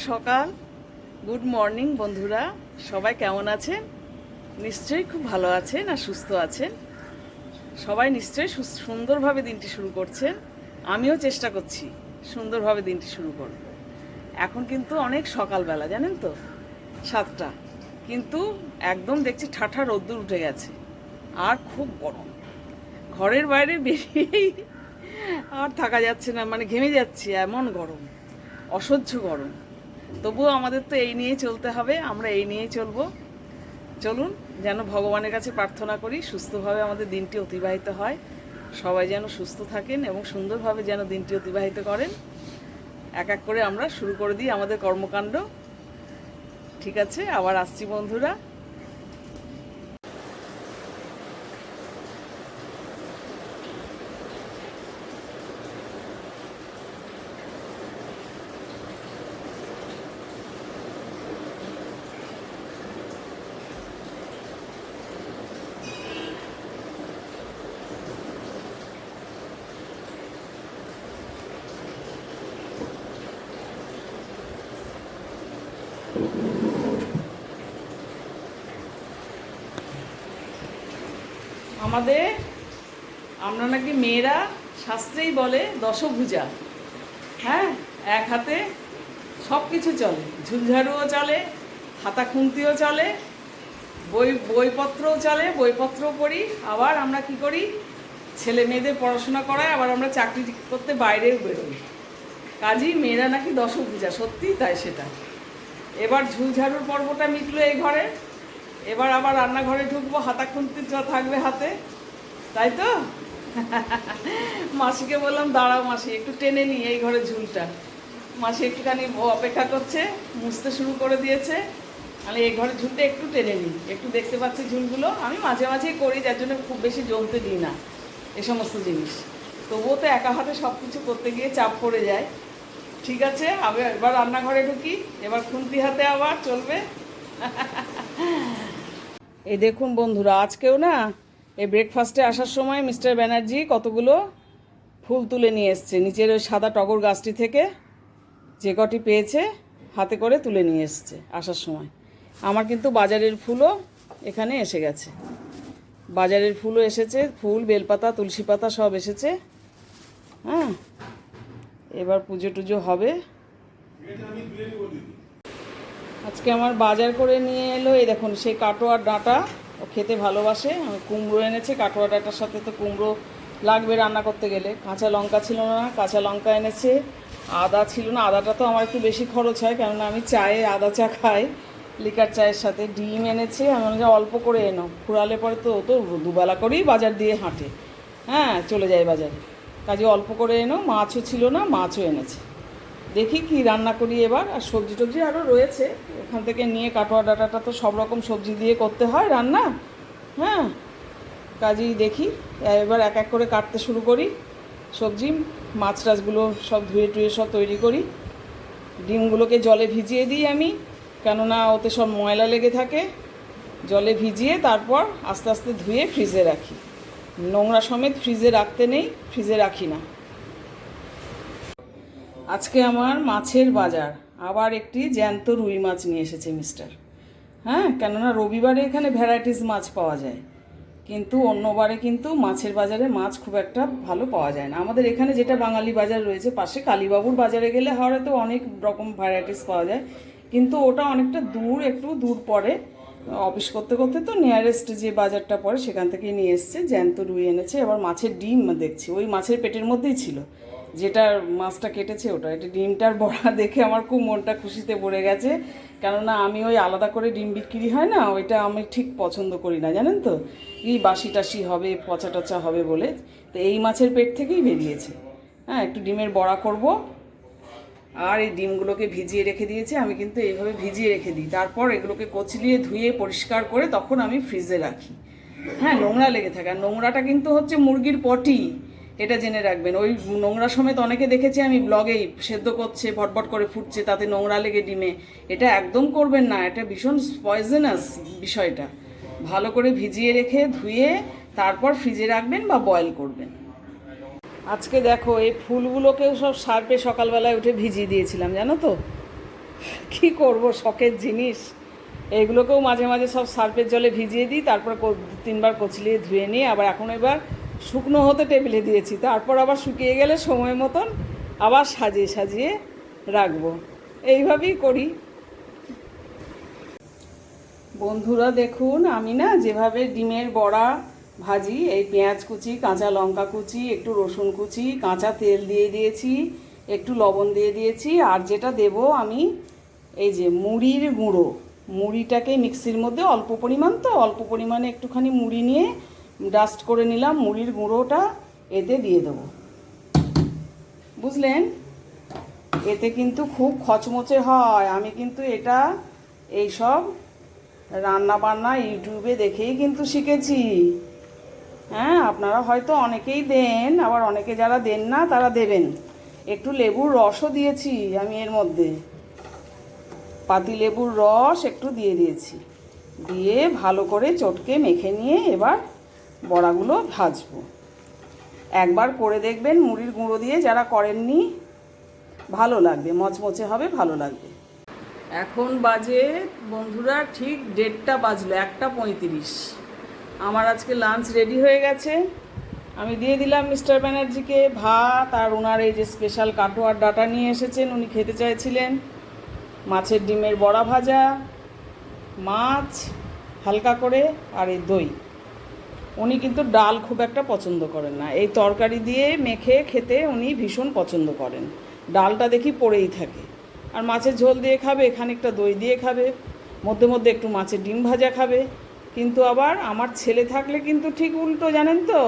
সকাল। Good morning বন্ধুরা, সবাই কেমন আছেন? নিশ্চয়ই খুব ভালো আছেন আর সুস্থ আছেন। সবাই নিশ্চয়ই সুন্দরভাবে দিনটি শুরু করছেন। আমিও চেষ্টা করছি সুন্দরভাবে দিনটি শুরু করব। এখন কিন্তু অনেক সকালবেলা, জানেন তো, 7টা, কিন্তু একদম দেখছি ঠাঠা রোদ্দুর উঠে গেছে আর খুব গরম। ঘরের বাইরে বেরিয়েই আর থাকা যাচ্ছে না, মানে ঘেমে যাচ্ছি, এমন গরম, অসহ্য গরম। তবুও আমাদের তো এই নিয়েই চলতে হবে, আমরা এই নিয়েই চলবো। চলুন, যেন ভগবানের কাছে প্রার্থনা করি সুস্থভাবে আমাদের দিনটি অতিবাহিত হয়, সবাই যেন সুস্থ থাকেন এবং সুন্দরভাবে যেন দিনটি অতিবাহিত করেন। এক এক করে আমরা শুরু করে দিই আমাদের কর্মকাণ্ড। ঠিক আছে, আবার আসছি বন্ধুরা। আমরা নাকি মেয়েরা শাস্ত্রেই বলে দশভুজা। হ্যাঁ, এক হাতে সব কিছু চলে, ঝুলঝাড়ুও চলে, হাতা খুন্তিও চলে, বইপত্রও চলে, বইপত্রও পড়ি। আবার আমরা কি করি, ছেলে মেয়েদের পড়াশোনা করায়, আবার আমরা চাকরি করতে বাইরেও বেরোই। কাজেই মেয়েরা নাকি দশভুজা, সত্যিই তাই সেটা। এবার ঝুলঝাড়ুর পর্বটা মিটলো এই ঘরে, এবার আবার রান্নাঘরে ঢুকবো, হাতা খুন্তি থাকবে হাতে, তাই তো? মাসিকে বললাম, দাঁড়াও মাসি, একটু টেনে নিই এই ঘরে ঝুলটা। মাসি একটুখানি অপেক্ষা করছে, মুছতে শুরু করে দিয়েছে। আমি এই ঘরে ঝুলটা একটু টেনে নিই, একটু দেখতে পাচ্ছি ঝুলগুলো। আমি মাঝে মাঝেই করি, যার জন্য খুব বেশি জমতে দিই না এ সমস্ত জিনিস। তবুও তো একা হাতে সব কিছু করতে গিয়ে চাপ পড়ে যায়। ঠিক আছে, এবার রান্নাঘরে ঢুকি, এবার খুন্তি হাতে আবার চলবে। এই দেখুন বন্ধুরা, আজকেও না এই ব্রেকফাস্টে আসার সময় মিস্টার ব্যানার্জি কতগুলো ফুল তুলে নিয়ে এসছে নিচের ওই সাদা টগর গাছটি থেকে। যে কটি পেয়েছে হাতে করে তুলে নিয়ে এসছে আসার সময়। আমার কিন্তু বাজারের ফুলও এখানে এসে গেছে, বাজারের ফুলও এসেছে, ফুল, বেলপাতা, তুলসী পাতা সব এসেছে। হ্যাঁ, এবার পুজো টুজো হবে। আজকে আমার বাজার করে নিয়ে এলো, এই দেখুন, সেই কাটোয়ার ডাঁটা, ও খেতে ভালোবাসে। আমি কুমড়ো এনেছে, কাটোয়া ডাঁটার সাথে তো কুমড়ো লাগবে রান্না করতে গেলে। কাঁচা লঙ্কা ছিল না, কাঁচা লঙ্কা এনেছে। আদা ছিল না, আদাটা তো আমার একটু বেশি খরচ হয়, কেননা আমি চায়ে আদা চা খাই লিকার চায়ের সাথে। ডিম এনেছে, আমি বললাম যে অল্প করে এনো, ফুরালে পরে তো ও তো দুবেলা করেই বাজার দিয়ে হাঁটে, হ্যাঁ, চলে যায় বাজারে, কাজে অল্প করে এনো। মাছও ছিল না, মাছও এনেছে। দেখি কি রান্না করি এবার। আর সবজি টবজি আরও রয়েছে, ওখান থেকে নিয়ে, কাটোয়া ডাঁটাটা তো সব রকম সবজি দিয়ে করতে হয় রান্না। হ্যাঁ, কাজেই দেখি এবার এক এক করে কাটতে শুরু করি সবজি। মাছ টাছগুলো সব ধুয়ে টুয়ে সব তৈরি করি। ডিমগুলোকে জলে ভিজিয়ে দিই আমি, কেননা ওতে সব ময়লা লেগে থাকে। জলে ভিজিয়ে তারপর আস্তে আস্তে ধুয়ে ফ্রিজে রাখি। নোংরা সমেত ফ্রিজে রাখতে নেই, ফ্রিজে রাখি না। আজকে আমার মাছের বাজার, আবার একটি জ্যান্ত রুই মাছ নিয়ে এসেছে মিস্টার। হ্যাঁ, কেননা রবিবারে এখানে ভ্যারাইটিস মাছ পাওয়া যায়, কিন্তু অন্যবারে কিন্তু মাছের বাজারে মাছ খুব একটা ভালো পাওয়া যায় না। আমাদের এখানে যেটা বাঙালি বাজার রয়েছে পাশে, কালীবাবুর বাজারে গেলে হয়তো অনেক রকম ভ্যারাইটিস পাওয়া যায়, কিন্তু ওটা অনেকটা দূর, একটু দূর পড়ে। অফিস করতে করতে তো নিয়ারেস্ট যে বাজারটা পড়ে সেখান থেকেই নিয়ে এসছে। জ্যান্ত রুই এনেছে। আবার মাছের ডিম দেখছি ওই মাছের পেটের মধ্যেই ছিল, যেটা মাছটা কেটেছে ওটা। এটা ডিমটার বড়া দেখে আমার খুব মনটা খুশিতে ভরে গেছে, কেননা আমি ওই আলাদা করে ডিম বিক্রি হয় না, ওইটা আমি ঠিক পছন্দ করি না, জানেন তো, এই বাসি টাসি হবে, পচা টচা হবে বলে। তো এই মাছের পেট থেকেই বেরিয়েছে। হ্যাঁ, একটু ডিমের বড়া করব। আর এই ডিমগুলোকে ভিজিয়ে রেখে দিয়েছি আমি, কিন্তু এইভাবে ভিজিয়ে রেখে দিই, তারপর এগুলোকে কচলিয়ে ধুয়ে পরিষ্কার করে তখন আমি ফ্রিজে রাখি। হ্যাঁ, নোংরা লেগে থাকে। আর নোংরাটা কিন্তু হচ্ছে মুরগির পটি, এটা জেনে রাখবেন। ওই নোংরা সমেত অনেকে দেখেছি আমি ব্লগেই, সেদ্ধ করছে, ভটভট করে ফুটছে, তাতে নোংরা লেগে ডিমে। এটা একদম করবেন না, এটা ভীষণ পয়জনাস বিষয়টা। ভালো করে ভিজিয়ে রেখে ধুয়ে তারপর ফ্রিজে রাখবেন বা বয়েল করবেন। আজকে দেখো এই ফুলগুলোকেও সব সার্পে সকালবেলায় উঠে ভিজিয়ে দিয়েছিলাম, জানো তো। কি করব, শখের জিনিস এইগুলোকেও মাঝে মাঝে সব সার্ফের জলে ভিজিয়ে দিই, তারপর 3বার কচলিয়ে ধুয়ে নিয়ে আবার এখন এবার শুকনো হতে টেবিলে দিয়েছি, তারপর আবার শুকিয়ে গেলে সময় মতন আবার সাজিয়ে সাজিয়ে রাখবো। এইভাবেই করি। বন্ধুরা দেখুন, আমি না যেভাবে ডিমের বড়া ভাজি, এই পেঁয়াজ কুচি, কাঁচা লঙ্কা কুচি, একটু রসুন কুচি, কাঁচা তেল দিয়ে দিয়েছি, একটু লবণ দিয়ে দিয়েছি, আর যেটা দেব আমি এই যে মুড়ির গুঁড়ো, মুড়িটাকে মিক্সির মধ্যে অল্প পরিমাণ, তো অল্প পরিমাণে একটুখানি মুড়ি নিয়ে ডাস্ট করে নিলাম, মুড়ির গুঁড়োটা এতে দিয়ে দেবো, বুঝলেন? এতে কিন্তু খুব খচমচে হয়। আমি কিন্তু এটা এইসব রান্না বান্না ইউটিউবে দেখেই কিন্তু শিখেছি। হ্যাঁ, আপনারা হয়তো অনেকেই দেন, আবার অনেকে যারা দেন না তারা দেবেন। একটু লেবুর রসও দিয়েছি আমি এর মধ্যে, পাতি লেবুর রস একটু দিয়ে দিয়েছি, দিয়ে ভালো করে চটকে মেখে নিয়ে এবার বড়াগুলো ভাজবো। একবার করে দেখবেন মুড়ির গুঁড়ো দিয়ে, যারা করেননি, ভালো লাগবে, মচমচে হবে, ভালো লাগবে। এখন বাজে বন্ধুরা ঠিক 1:30 বাজলো, 1:35। আমার আজকে লাঞ্চ রেডি হয়ে গেছে। আমি দিয়ে দিলাম মিস্টার ব্যানার্জিকে ভাত, আর ওনার এই যে স্পেশাল কাটোয়ার ডাটা নিয়ে এসেছেন, উনি খেতে চাইছিলেন, মাছের ডিমের বড়া ভাজা, মাছ হালকা করে, আর এই দই। উনি কিন্তু ডাল খুব একটা পছন্দ করেন না, এই তরকারি দিয়ে মেখে খেতে উনি ভীষণ পছন্দ করেন। ডালটা দেখি পড়েই থাকে, আর মাছের ঝোল দিয়ে খাবে, খানিকটা দই দিয়ে খাবে, মধ্যে মধ্যে একটু মাছের ডিম ভাজা খাবে। কিন্তু আবার আমার ছেলে থাকলে কিন্তু ঠিক উল্টো, জানেন তো,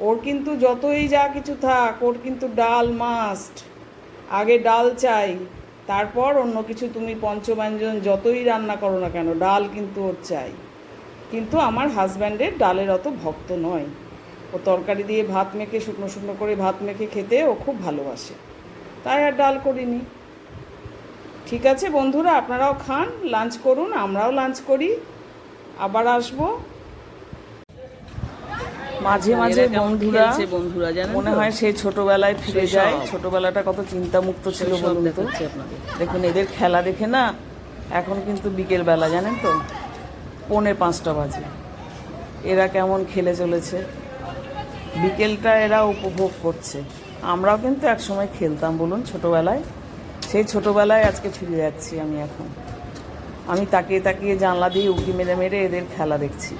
ওর কিন্তু যতই যা কিছু থাক, ওর কিন্তু ডাল মাস্ট। আগে ডাল চাই, তারপর অন্য কিছু তুমি পঞ্চব্যঞ্জন যতই রান্না করো না কেন, ডাল কিন্তু ওর চাই। কিন্তু আমার হাজব্যান্ডের ডালের অত ভক্ত নয়, ও তরকারি দিয়ে ভাত মেখে, শুকনো শুকনো করে ভাত মেখে খেতে ও খুব ভালোবাসে, তাই আর ডাল করিনি। ঠিক আছে বন্ধুরা, আপনারাও খান, লাঞ্চ করুন, আমরাও লাঞ্চ করি, আবার আসবো। মাঝে মাঝে বন্ধুরা মনে হয় সেই ছোটবেলায় ফিরে যায়। ছোটবেলাটা কত চিন্তামুক্ত ছিল বলুন তো। দেখুন এদের খেলা দেখে না, এখন কিন্তু বিকেলবেলা, জানেন তো, 4:45 বাজে, এরা কেমন খেলে চলেছে, বিকেলটা এরা উপভোগ করছে। আমরাও কিন্তু একসময় খেলতাম বলুন ছোটবেলায়, সেই ছোটবেলায় আজকে ফিরে যাচ্ছি আমি এখন। আমি তাকিয়ে তাকিয়ে জানলা দিয়ে উঁকি মেরে মেরে এদের খেলা দেখছি।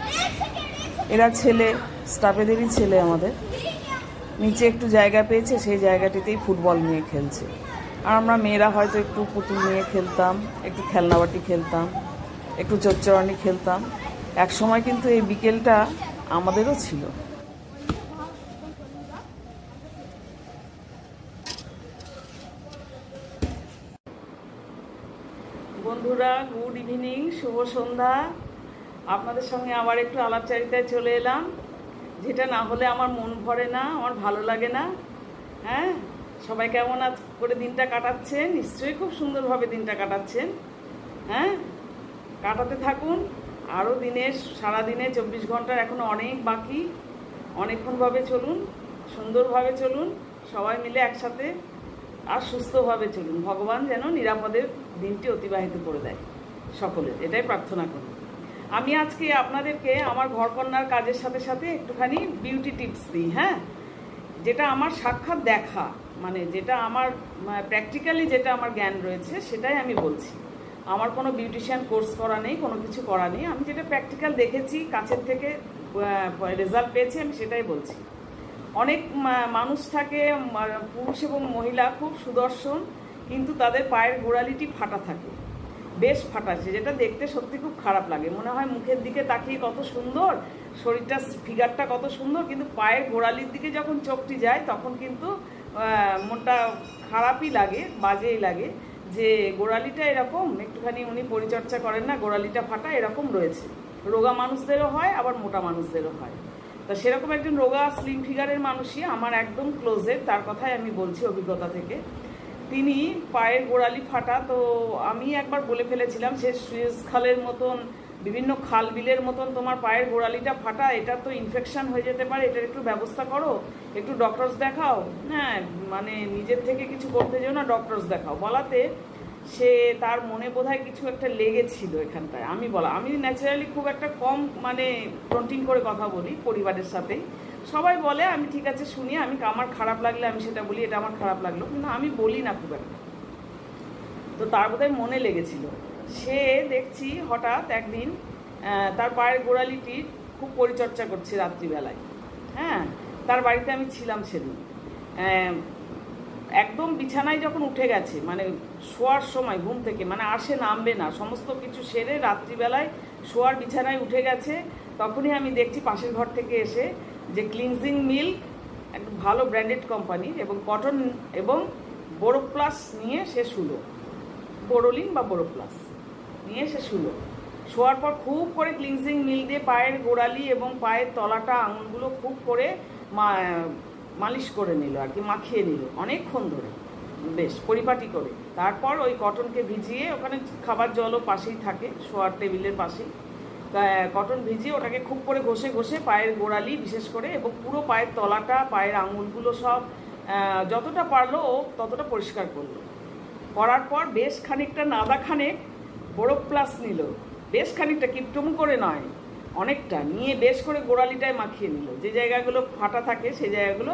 এরা ছেলে, স্টাফেদেরই ছেলে আমাদের, নিচে একটু জায়গা পেয়েছে, সেই জায়গাটিতেই ফুটবল নিয়ে খেলছে। আর আমরা মেয়েরা হয়তো একটু পুতুল নিয়ে খেলতাম, একটু খেলনাবাটি খেলতাম, একটু চোরচড়ানি খেলতাম। এক সময় কিন্তু এই বিকেলটা আমাদেরও ছিল। বন্ধুরা গুড ইভিনিং, শুভ সন্ধ্যা। আপনাদের সঙ্গে আবার একটু আলাপচারিতায় চলে এলাম, যেটা না হলে আমার মন ভরে না, আমার ভালো লাগে না। হ্যাঁ, সবাই কেমন করে দিনটা কাটাচ্ছেন? নিশ্চয়ই খুব সুন্দরভাবে দিনটা কাটাচ্ছেন। হ্যাঁ, কাটাতে থাকুন আরও দিনের, সারাদিনে 24 ঘন্টার এখনও অনেক বাকি। অনেকক্ষণভাবে চলুন, সুন্দরভাবে চলুন, সবাই মিলে একসাথে, আর সুস্থভাবে চলুন। ভগবান যেন নিরাপদে দিনটি অতিবাহিত করে দেয় সকলের, এটাই প্রার্থনা করি। আমি আজকে আপনাদেরকে আমার ঘরকন্যার কাজের সাথে সাথে একটুখানি বিউটি টিপস দিই। হ্যাঁ, যেটা আমার সাক্ষাৎ দেখা, মানে যেটা আমার প্র্যাকটিক্যালি যেটা আমার জ্ঞান রয়েছে সেটাই আমি বলছি। আমার কোনো বিউটিশিয়ান কোর্স করা নেই, কোনো কিছু করা নেই। আমি যেটা প্র্যাকটিক্যাল দেখেছি, কাছের থেকে রেজাল্ট পেয়েছি, আমি সেটাই বলছি। অনেক মানুষ থাকে, পুরুষ এবং মহিলা, খুব সুদর্শন, কিন্তু তাদের পায়ের গোড়ালিটি ফাটা থাকে, বেশ ফাটাচ্ছে, যেটা দেখতে সত্যি খুব খারাপ লাগে। মনে হয় মুখের দিকে তাকিয়ে কত সুন্দর, শরীরটা, ফিগারটা কত সুন্দর, কিন্তু পায়ের গোড়ালির দিকে যখন চোখটি যায় তখন কিন্তু মনটা খারাপই লাগে, বাজেই লাগে, যে গোড়ালিটা এরকম একটুখানি উনি পরিচর্যা করেন না, গোড়ালিটা ফাটা এরকম রয়েছে। রোগা মানুষদেরও হয়, আবার মোটা মানুষদেরও হয়। তা সেরকম একজন রোগা স্লিম ফিগারের মানুষই আমার একদম ক্লোজের, তার কথাই আমি বলছি অভিজ্ঞতা থেকে। তিনি পায়ের গোড়ালি ফাটা, তো আমি একবার বলে ফেলেছিলাম, সে সুয়েজ খালের মতন, বিভিন্ন খাল বিলের মতন তোমার পায়ের গোড়ালিটা ফাটা, এটা তো ইনফেকশন হয়ে যেতে পারে, এটার একটু ব্যবস্থা করো, একটু ডক্টরস দেখাও। হ্যাঁ, মানে নিজের থেকে কিছু করতে যেও না, ডক্টরস দেখাও। বলাতে সে তার মনে বোধহয় কিছু একটা লেগেছিল এখানটায়। আমি ন্যাচারালি খুব একটা কম মানে ফ্রন্টিং করে কথা বলি পরিবারের সাথে। সবাই বলে, আমি ঠিক আছে শুনি, আমার খারাপ লাগলে আমি সেটা বলি, এটা আমার খারাপ লাগলো, কিন্তু আমি বলি না খুব একটা। তো তার বোধহয় মনে লেগেছিল। সে দেখছি হঠাৎ একদিন তার পায়ের গোড়ালিটির খুব পরিচর্যা করছে রাত্রিবেলায়। হ্যাঁ, তার বাড়িতে আমি ছিলাম সেদিন। একদম বিছানায় যখন উঠে গেছে, মানে শোয়ার সময় ঘুম থেকে, মানে আর সে নামবে না, সমস্ত কিছু সেরে রাত্রিবেলায় শোয়ার বিছানায় উঠে গেছে, তখনই আমি দেখছি পাশের ঘর থেকে এসে যে ক্লিনজিং মিল্ক, একটা ভালো ব্র্যান্ডেড কোম্পানির, এবং কটন এবং বোরোপ্লাস নিয়ে সে শুলো, বোরোলিন বা বোরোপ্লাস নিয়ে সে শুলো। শোয়ার পর খুব করে ক্লিনজিং মিল্ক দিয়ে পায়ের গোড়ালি এবং পায়ের তলাটা আঙুলগুলো খুব করে মালিশ করে নিল আর কি, মাখিয়ে নিল অনেকক্ষণ ধরে, বেশ পরিপাটি করে। তারপর ওই কটনকে ভিজিয়ে, ওখানে খাবার জলও পাশেই থাকে শোয়ার টেবিলের পাশেই, কটন ভিজিয়ে ওটাকে খুব করে ঘষে ঘষে পায়ের গোড়ালি বিশেষ করে এবং পুরো পায়ের তলাটা, পায়ের আঙুলগুলো সব যতটা পারলো ও ততটা পরিষ্কার করলো। করার পর বেশ খানিকটা নাদাখানেক বোরোপ্লাস নিল, বেশ খানিকটা, কিপটমু করে নয়, অনেকটা নিয়ে বেশ করে গোড়ালিটায় মাখিয়ে নিল, যে জায়গাগুলো ফাটা থাকে সেই জায়গাগুলো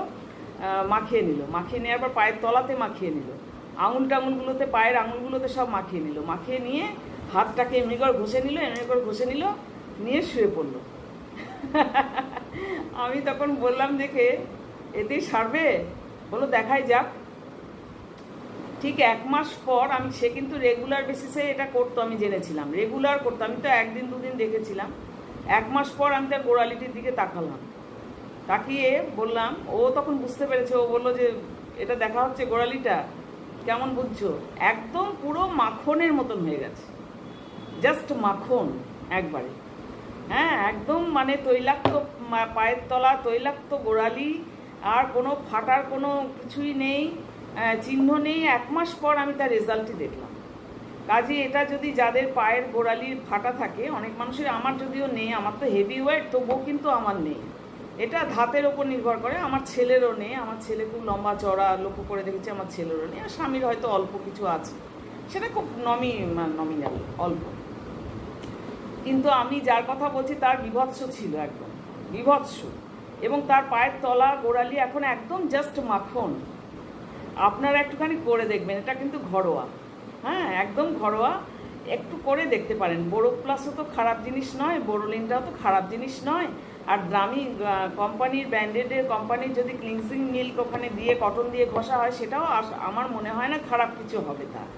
মাখিয়ে নিল। মাখিয়ে নেওয়ার পর পায়ের তলাতে মাখিয়ে নিল, আঙুলগুলোতে, পায়ের আঙুলগুলোতে সব মাখিয়ে নিল। মাখিয়ে নিয়ে হাতটাকে এমনি করে ঘষে নিল, নিয়ে শুয়ে পড়লো। আমি তখন বললাম, দেখে এতেই সারবে? বলো দেখাই যাক। ঠিক 1 মাস পর সে কিন্তু রেগুলার বেসিসে এটা করতো, আমি জেনেছিলাম, রেগুলার করতো। আমি তো 1 দিন 2 দিন দেখেছিলাম। 1 মাস পর আমি তার গোড়ালিটির দিকে তাকালাম, তাকিয়ে বললাম, ও তখন বুঝতে পেরেছে, ও বললো যে এটা দেখা হচ্ছে গোড়ালিটা, কেমন বুঝছো? একদম পুরো মাখনের মতন হয়ে গেছে, জাস্ট মাখন একবারে। হ্যাঁ, একদম মানে তৈলাক্ত পায়ের তলা, তৈলাক্ত গোড়ালি, আর কোনো ফাটার কোনো কিছুই নেই, চিহ্ন নেই। 1 মাস পর আমি তার রেজাল্টই দেখলাম। কাজে এটা যদি যাদের পায়ের গোড়ালির ফাটা থাকে, অনেক মানুষের, আমার যদিও নেই, আমার তো হেভি ওয়েট, তবুও কিন্তু আমার নেই। এটা ধাতের ওপর নির্ভর করে। আমার ছেলেরও নেই, আমার ছেলে খুব লম্বা চড়া, লক্ষ্য করে দেখেছি, আমার ছেলেরও নেই। আর স্বামীর হয়তো অল্প কিছু আছে, সেটা খুব নমিনাল অল্প। কিন্তু আমি যার কথা বলছি তার বিভৎস ছিল, একদম বিভৎস, এবং তার পায়ের তলা গোড়ালি এখন একদম জাস্ট মাখন। আপনারা একটুখানি করে দেখবেন, এটা কিন্তু ঘরোয়া, হ্যাঁ একদম ঘরোয়া, একটু করে দেখতে পারেন। বোরোপ্লাসও তো খারাপ জিনিস নয়, বোরোলিনটাও তো খারাপ জিনিস নয়। আর দামি কোম্পানির, ব্র্যান্ডেডের কোম্পানির যদি ক্লিনজিং মিল্ক ওখানে দিয়ে কটন দিয়ে ঘষা হয়, সেটাও আমার মনে হয় না খারাপ কিছু হবে তার।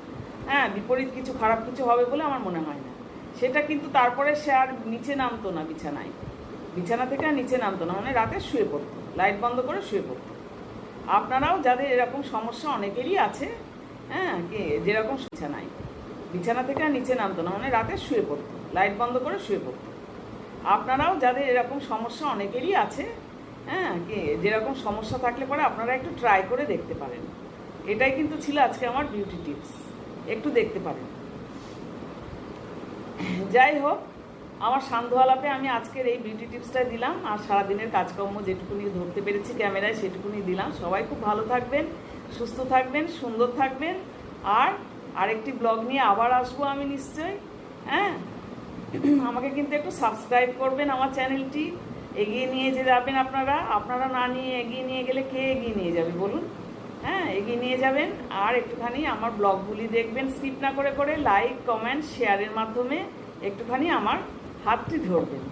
হ্যাঁ, বিপরীত কিছু খারাপ কিছু হবে বলে আমার মনে হয় না সেটা। কিন্তু তারপরে সে আর নিচে নামতো না, বিছানা থেকে আর নিচে নামতো না, মানে রাতে শুয়ে পড়তো, লাইট বন্ধ করে শুয়ে পড়তো। আপনারাও যাদের এরকম সমস্যা, অনেকেরই আছে, হ্যাঁ, যেরকম বিছানা থেকে আর নিচে নামতো না, মানে রাতে শুয়ে পড়তো, লাইট বন্ধ করে শুয়ে পড়তো। আপনারাও যাদের এরকম সমস্যা, অনেকেরই আছে, হ্যাঁ, যেরকম সমস্যা থাকলে পরে আপনারা একটু ট্রাই করে দেখতে পারেন। এটাই কিন্তু ছিল আজকে আমার বিউটি টিপস, একটু দেখতে পারেন। যাই হোক, আমার সান্ধ্য আলাপে আমি আজকের এই বিউটি টিপসটাই দিলাম, আর সারাদিনের কাজকর্ম যেটুকুনি ধরতে পেরেছি ক্যামেরায় সেটুকুনি দিলাম। সবাই খুব ভালো থাকবেন, সুস্থ থাকবেন, সুন্দর থাকবেন। আর আরেকটি ব্লগ নিয়ে আবার আসবো আমি নিশ্চয়ই। হ্যাঁ, আমাকে কিন্তু একটু সাবস্ক্রাইব করবেন, আমার চ্যানেলটি এগিয়ে নিয়ে যাবেন। আপনারা না নিয়ে এগিয়ে নিয়ে গেলে কে এগিয়ে নিয়ে যাবে বলুন? হ্যাঁ, এগিয়ে নিয়ে যাবেন। আর একটুখানি আমার ব্লগগুলি দেখবেন, স্কিপ না করে লাইক, কমেন্ট, শেয়ারের মাধ্যমে একটুখানি আমার হাতটি ধরবেন।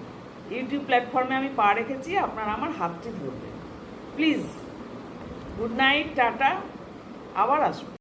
ইউটিউব প্ল্যাটফর্মে আমি পা রেখেছি, আপনারা আমার হাতটি ধরবেন প্লিজ। গুড নাইট, টাটা, আবার আসবো।